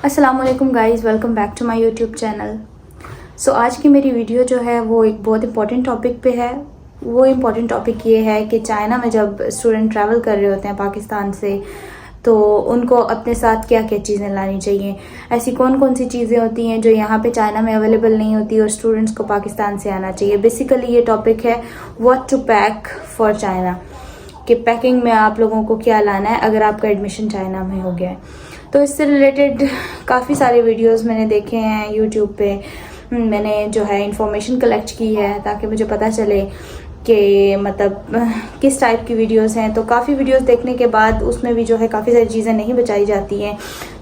अस्सलाम वालेकुम guys, welcome back to my YouTube channel. So आज की मेरी वीडियो जो है वो एक बहुत इंपॉर्टेंट टॉपिक पे है। वो इम्पॉर्टेंट टॉपिक ये है कि चाइना में जब स्टूडेंट ट्रैवल कर रहे होते हैं पाकिस्तान से, तो उनको अपने साथ क्या क्या चीज़ें लानी चाहिए। ऐसी कौन कौन सी चीज़ें होती हैं जो यहाँ पे चाइना में अवेलेबल नहीं होती और स्टूडेंट्स को पाकिस्तान से आना चाहिए। बेसिकली ये टॉपिक है what to pack for China, कि पैकिंग में आप लोगों को क्या लाना है अगर आपका एडमिशन चाइना में हो गया है। तो इससे रिलेटेड काफ़ी सारे वीडियोस मैंने देखे हैं यूट्यूब पे। मैंने जो है इंफॉर्मेशन कलेक्ट की है ताकि मुझे पता चले कि मतलब किस टाइप की वीडियोस हैं। तो काफ़ी वीडियोस देखने के बाद उसमें भी जो है काफ़ी सारी चीज़ें नहीं बचाई जाती हैं,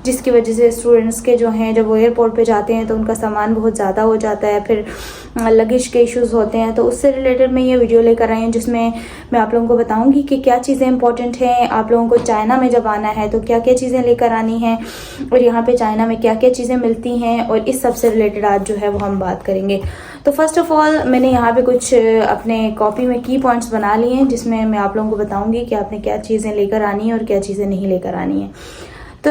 जिसकी वजह से स्टूडेंट्स के जो हैं जब वो एयरपोर्ट पे जाते हैं तो उनका सामान बहुत ज़्यादा हो जाता है, फिर लगेज के इश्यूज़ होते हैं। तो उससे रिलेटेड मैं ये वीडियो लेकर आई हूँ जिसमें मैं आप लोगों को बताऊँगी कि क्या चीज़ें इंपॉर्टेंट हैं। आप लोगों को चाइना में जब आना है तो क्या क्या चीज़ें लेकर आनी हैं और यहाँ पे चाइना में क्या क्या चीज़ें मिलती हैं, और इस सब से रिलेटेड आज जो है वो हम बात करेंगे। तो फर्स्ट ऑफ ऑल मैंने यहाँ पे कुछ अपने कॉपी में की पॉइंट्स बना लिए हैं जिसमें मैं आप लोगों को बताऊँगी कि आपने क्या चीज़ें लेकर आनी है और क्या चीज़ें नहीं लेकर आनी है। तो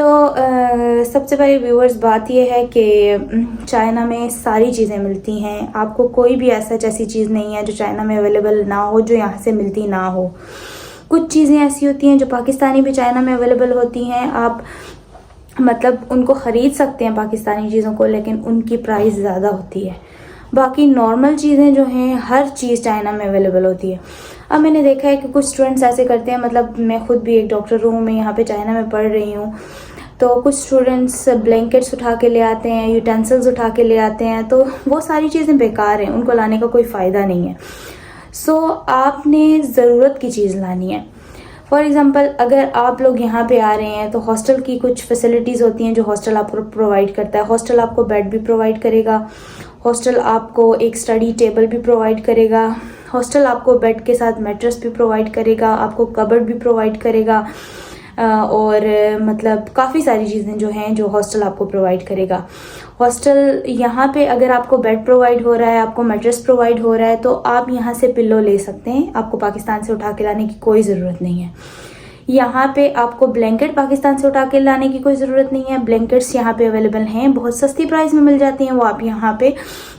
सबसे पहले व्यूअर्स बात यह है कि चाइना में सारी चीज़ें मिलती हैं। आपको कोई भी ऐसी चीज़ नहीं है जो चाइना में अवेलेबल ना हो, जो यहाँ से मिलती ना हो। कुछ चीज़ें ऐसी होती हैं जो पाकिस्तानी भी चाइना में अवेलेबल होती हैं। आप मतलब उनको ख़रीद सकते हैं पाकिस्तानी चीज़ों को, लेकिन उनकी प्राइस ज़्यादा होती है। बाकी नॉर्मल चीज़ें जो हैं हर चीज़ चाइना में अवेलेबल होती है। अब मैंने देखा है कि कुछ स्टूडेंट्स ऐसे करते हैं, मतलब मैं खुद भी एक डॉक्टर हूँ, मैं यहाँ पे चाइना में पढ़ रही हूँ। तो कुछ स्टूडेंट्स ब्लैंकेट्स उठा के ले आते हैं, यूटेंसिल्स उठा के ले आते हैं, तो वो सारी चीज़ें बेकार हैं, उनको लाने का कोई फ़ायदा नहीं है। सो आपने ज़रूरत की चीज़ लानी है। फॉर एग्ज़ाम्पल अगर आप लोग यहाँ पे आ रहे हैं तो हॉस्टल की कुछ फैसिलिटीज़ होती हैं जो हॉस्टल आपको प्रोवाइड करता है। हॉस्टल आपको बेड भी प्रोवाइड करेगा, हॉस्टल आपको एक स्टडी टेबल भी प्रोवाइड करेगा, हॉस्टल आपको बेड के साथ मैट्रेस भी प्रोवाइड करेगा, आपको कबर्ड भी प्रोवाइड करेगा, और मतलब काफ़ी सारी चीज़ें जो हैं जो हॉस्टल आपको प्रोवाइड करेगा। हॉस्टल यहाँ पे अगर आपको बेड प्रोवाइड हो रहा है, आपको मैट्रेस प्रोवाइड हो रहा है, तो आप यहाँ से पिल्लो ले सकते हैं। आपको पाकिस्तान से उठा के लाने की कोई ज़रूरत नहीं है। यहाँ पे आपको ब्लैंकेट पाकिस्तान से उठा के लाने की कोई ज़रूरत नहीं है। ब्लैंकेट्स यहाँ पे अवेलेबल हैं, बहुत सस्ती प्राइस में मिल जाती हैं। वो आप यहाँ पे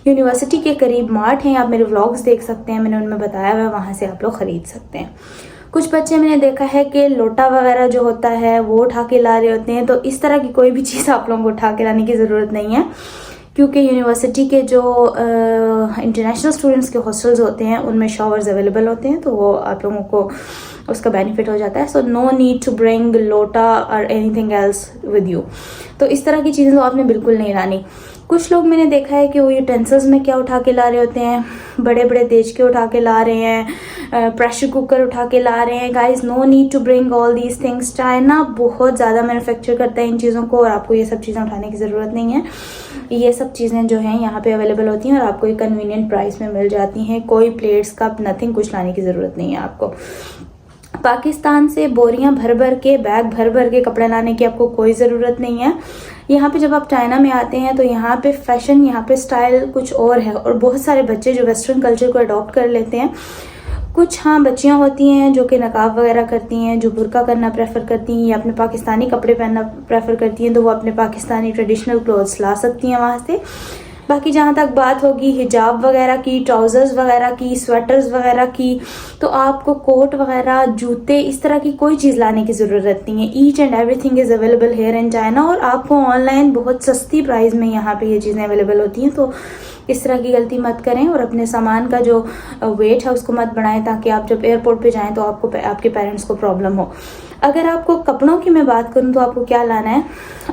यूनिवर्सिटी के करीब मार्ट हैं, आप मेरे व्लॉग्स देख सकते हैं, मैंने उनमें बताया हुआ है, वहाँ से आप लोग ख़रीद सकते हैं। कुछ बच्चे मैंने देखा है कि लोटा वगैरह जो होता है वो उठा के ला रहे होते हैं। तो इस तरह की कोई भी चीज़ आप लोगों को उठा के लाने की ज़रूरत नहीं है, क्योंकि यूनिवर्सिटी के जो इंटरनेशनल स्टूडेंट्स के हॉस्टल्स होते हैं उनमें शॉवर्स अवेलेबल होते हैं, तो वो आप लोगों को उसका बेनिफिट हो जाता है। So no need to bring लोटा और एनीथिंग एल्स विद यू। तो इस तरह की चीज़ें तो आपने बिल्कुल नहीं लानी। कुछ लोग मैंने देखा है कि वो यूटेंसिल्स में क्या उठा के ला रहे होते हैं, बड़े बड़े देश के उठा के ला रहे हैं, प्रेशर कुकर उठा के ला रहे हैं। Guys no need to bring all these things. China बहुत ज़्यादा मैन्युफैक्चर करता है इन चीज़ों को, और आपको ये सब चीज़ें उठाने की ज़रूरत नहीं है। ये सब चीज़ें जो हैं यहाँ पे अवेलेबल होती हैं और आपको एक कन्वीनियंट प्राइस में मिल जाती हैं। कोई प्लेट्स कप नथिंग कुछ लाने की ज़रूरत नहीं है आपको। पाकिस्तान से बोरियां भर भर के, बैग भर भर के कपड़े लाने की आपको कोई ज़रूरत नहीं है। यहाँ पे जब आप चाइना में आते हैं तो यहाँ पे फैशन, यहाँ पे स्टाइल कुछ और है, और बहुत सारे बच्चे जो वेस्टर्न कल्चर को अडॉप्ट कर लेते हैं। कुछ हाँ बच्चियाँ होती हैं जो कि नकाब वगैरह करती हैं, जो बुर्का करना प्रेफर करती हैं या अपने पाकिस्तानी कपड़े पहनना प्रेफर करती हैं, तो वो अपने पाकिस्तानी ट्रेडिशनल क्लोथ्स ला सकती हैं वहाँ से। बाकी जहाँ तक बात होगी हिजाब वगैरह की, ट्राउज़र्स वगैरह की, स्वेटर्स वगैरह की, तो आपको कोट वगैरह, जूते, इस तरह की कोई चीज़ लाने की ज़रूरत नहीं है। Each and everything is available here in China, और आपको ऑनलाइन बहुत सस्ती प्राइस में यहाँ पे ये चीज़ें अवेलेबल होती हैं। तो इस तरह की गलती मत करें और अपने सामान का जो वेट है उसको मत बढ़ाएं, ताकि आप जब एयरपोर्ट पे जाएं तो आपको आपके पेरेंट्स को प्रॉब्लम हो। अगर आपको कपड़ों की मैं बात करूं तो आपको क्या लाना है,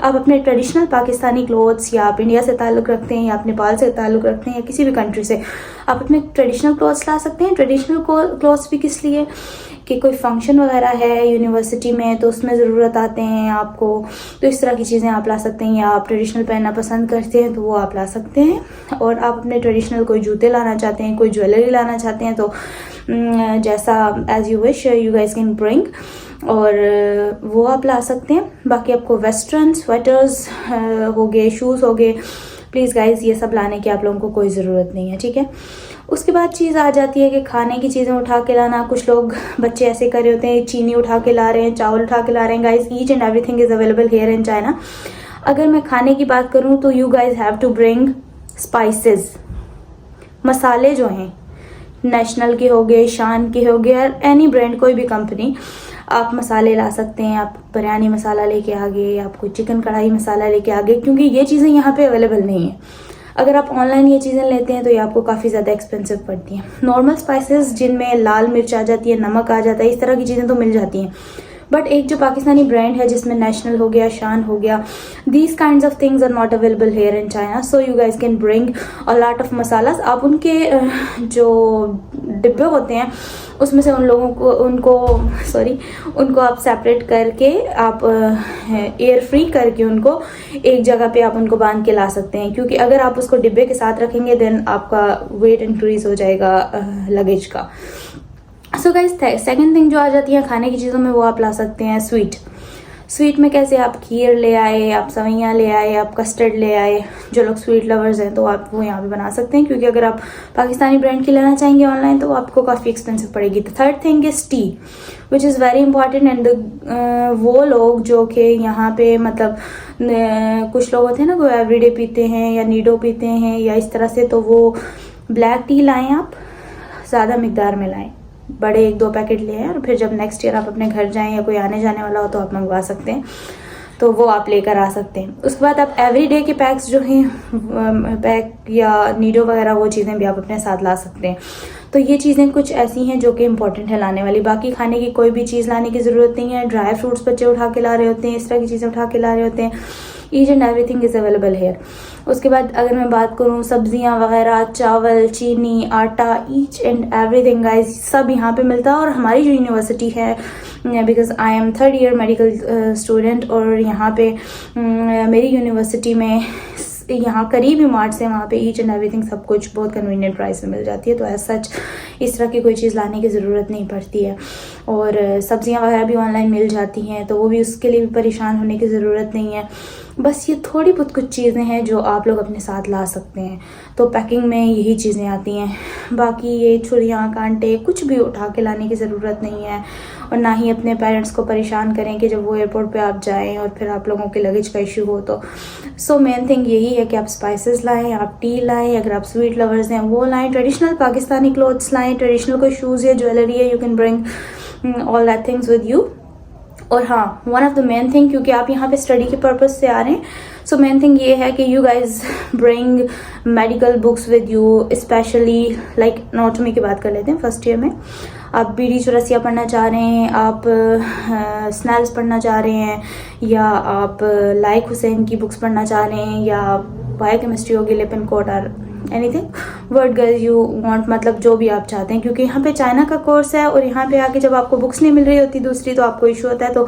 आप अपने ट्रेडिशनल पाकिस्तानी क्लोथ्स, या आप इंडिया से ताल्लुक़ रखते हैं या आप नेपाल से ताल्लुक़ रखते हैं या किसी भी कंट्री से, आप अपने ट्रेडिशनल क्लोथ्स ला सकते हैं। ट्रेडिशनल क्लोथ्स भी किस लिए, कि कोई फंक्शन वगैरह है यूनिवर्सिटी में तो उसमें ज़रूरत आते हैं आपको, तो इस तरह की चीज़ें आप ला सकते हैं। या आप ट्रेडिशनल पहनना पसंद करते हैं तो वो आप ला सकते हैं। और आप अपने ट्रेडिशनल कोई जूते लाना चाहते हैं, कोई ज्वेलरी लाना चाहते हैं, तो जैसा as you wish you guys can bring, और वो आप ला सकते हैं। बाकी आपको वेस्टर्न स्वेटर्स हो गए, शूज़ हो गए, प्लीज़ गाइस ये सब लाने की आप लोगों को कोई ज़रूरत नहीं है, ठीक है। उसके बाद चीज़ आ जाती है कि खाने की चीज़ें उठा के लाना। कुछ लोग बच्चे ऐसे कर रहे होते हैं, चीनी उठा के ला रहे हैं, चावल उठा के ला रहे हैं। Guys each and everything is available here in China. अगर मैं खाने की बात करूँ तो you guys have to bring spices, मसाले जो हैं नेशनल के हो गए, शान के हो गए, एनी ब्रांड, कोई भी कंपनी, आप मसाले ला सकते हैं। आप बिरयानी मसाला लेके आ गए, आप कोई चिकन कढ़ाई मसाला लेके आ गए, क्योंकि ये चीज़ें यहाँ पे अवेलेबल नहीं है। अगर आप ऑनलाइन ये चीज़ें लेते हैं तो ये आपको काफ़ी ज़्यादा एक्सपेंसिव पड़ती हैं। नॉर्मल स्पाइसेस जिनमें लाल मिर्च आ जाती है, नमक आ जाता है, इस तरह की चीज़ें तो मिल जाती हैं, बट एक जो पाकिस्तानी ब्रांड है जिसमें नेशनल हो गया, शान हो गया, these kind of things are not available here in China. So you guys can bring a lot of masalas. आप उनके जो डिब्बे होते हैं उसमें से उनको आप सेपरेट करके, आप एयर फ्री करके उनको एक जगह पे आप उनको बांध के ला सकते हैं, क्योंकि अगर आप उसको डिब्बे के साथ रखेंगे देन आपका वेट इंक्रीज हो जाएगा लगेज का। सो गाइज सेकंड थिंग जो आ जाती है खाने की चीज़ों में, वो आप ला सकते हैं स्वीट में कैसे, आप खीर ले आए, आप सवैयाँ ले आए, आप कस्टर्ड ले आए। जो लोग स्वीट लवर्स हैं तो आप वो यहाँ पे बना सकते हैं, क्योंकि अगर आप पाकिस्तानी ब्रांड की लेना चाहेंगे ऑनलाइन तो आपको काफ़ी एक्सपेंसिव पड़ेगी। The third thing is T, which is very important. And वो लोग जो कि यहाँ पे मतलब कुछ लोग होते हैं ना, वो एवरीडे पीते हैं या नीडो पीते हैं या इस तरह से, तो वो ब्लैक टी लाएँ, आप ज़्यादा मिकदार में लाएँ, बड़े 1-2 पैकेट ले आए, और फिर जब नेक्स्ट ईयर आप अपने घर जाएं या कोई आने जाने वाला हो तो आप मंगवा सकते हैं, तो वो आप लेकर आ सकते हैं। उसके बाद आप एवरीडे के पैक्स जो हैं, पैक या नीडो वगैरह, वो चीज़ें भी आप अपने साथ ला सकते हैं। तो ये चीज़ें कुछ ऐसी हैं जो कि इंपॉर्टेंट है लाने वाली। बाकी खाने की कोई भी चीज़ लाने की ज़रूरत नहीं है। ड्राई फ्रूट्स बच्चे उठा के ला रहे होते हैं, इस तरह की चीज़ें उठा के ला रहे होते हैं। Each and everything is available hair. उसके बाद अगर मैं बात करूँ सब्जियां वगैरह, चावल, चीनी, आटा, ईच एंड एवरीथिंग गाइज सब यहाँ पे मिलता है। और हमारी जो यूनिवर्सिटी है, because I am 3rd year medical student, और यहाँ पे मेरी यूनिवर्सिटी में यहाँ करीब ही मार्ट से वहाँ पे ईच एंड एवरीथिंग सब कुछ बहुत कन्वीनियंट प्राइस में मिल जाती है। तो एज सच इस तरह की कोई चीज़ लाने की ज़रूरत नहीं पड़ती है। और सब्जियाँ वगैरह भी ऑनलाइन मिल जाती हैं, तो वो भी उसके लिए भी परेशान होने की ज़रूरत नहीं है। बस ये थोड़ी बहुत कुछ चीज़ें हैं जो आप लोग अपने साथ ला सकते हैं। तो पैकिंग में यही चीज़ें आती हैं। बाकी ये छुरियाँ, कांटे, कुछ भी उठा के लाने की ज़रूरत नहीं है। और ना ही अपने पेरेंट्स को परेशान करें कि जब वो एयरपोर्ट पे आप जाएं और फिर आप लोगों के लगेज का इशू हो। तो सो मेन थिंग यही है कि आप स्पाइसेस लाएं, आप टी लाएं, अगर आप स्वीट लवर्स हैं वो लाएं, ट्रेडिशनल पाकिस्तानी क्लोथ्स लाएं, ट्रेडिशनल कोई शूज़ या ज्वेलरी है, you can bring all that things with you. और हाँ, one of the main thing, क्योंकि आप यहाँ पे स्टडी के पर्पज़ से आ रहे हैं, सो मेन थिंग ये है कि you guys bring medical books with you, specially like anatomy की बात कर लेते हैं। फर्स्ट ईयर में आप बीडी चौरसिया पढ़ना चाह रहे हैं, आप स्नेल्स पढ़ना चाह रहे हैं, या आप लाइक हुसैन की बुक्स पढ़ना चाह रहे हैं, या बायोकेमिस्ट्री होगी, लिपिनकोट और anything word girl you want, मतलब जो भी आप चाहते हैं। क्योंकि यहाँ पे चाइना का कोर्स है और यहाँ पे आके जब आपको बुक्स नहीं मिल रही होती दूसरी, तो आपको इशू होता है, तो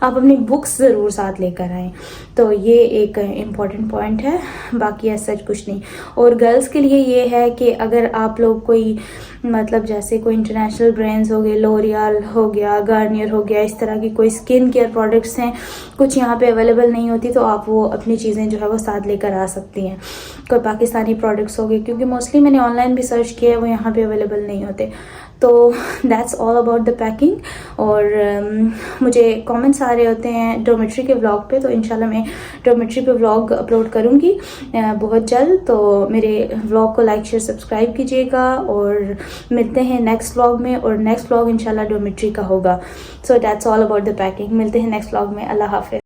आप अपनी बुक्स ज़रूर साथ लेकर आएँ। तो ये एक इम्पॉर्टेंट पॉइंट है, बाकी ऐसा कुछ नहीं। और गर्ल्स के लिए ये है कि अगर आप लोग कोई मतलब जैसे कोई इंटरनेशनल ब्रांड्स हो गए, लोरियल हो गया, गार्नियर हो गया, इस तरह की कोई स्किन केयर प्रोडक्ट्स हैं, कुछ यहाँ पे अवेलेबल नहीं होती, तो आप वो अपनी चीज़ें जो है वो साथ लेकर आ सकती हैं। कोई पाकिस्तानी प्रोडक्ट्स हो गए, क्योंकि मोस्टली मैंने ऑनलाइन भी सर्च किया है, वो यहाँ पे अवेलेबल नहीं होते। तो that's all about the packing. और मुझे कमेंट्स आ रहे होते हैं डोमेट्री के व्लॉग पे, तो इंशाल्लाह मैं डोमेट्री पे व्लॉग अपलोड करूँगी बहुत जल्द। तो मेरे व्लॉग को लाइक, शेयर, सब्सक्राइब कीजिएगा, और मिलते हैं नेक्स्ट व्लॉग में। और नेक्स्ट व्लॉग इंशाल्लाह डोमेट्री का होगा। So that's all about the packing. मिलते हैं नेक्स्ट व्लॉग में। अल्लाह हाफिज़।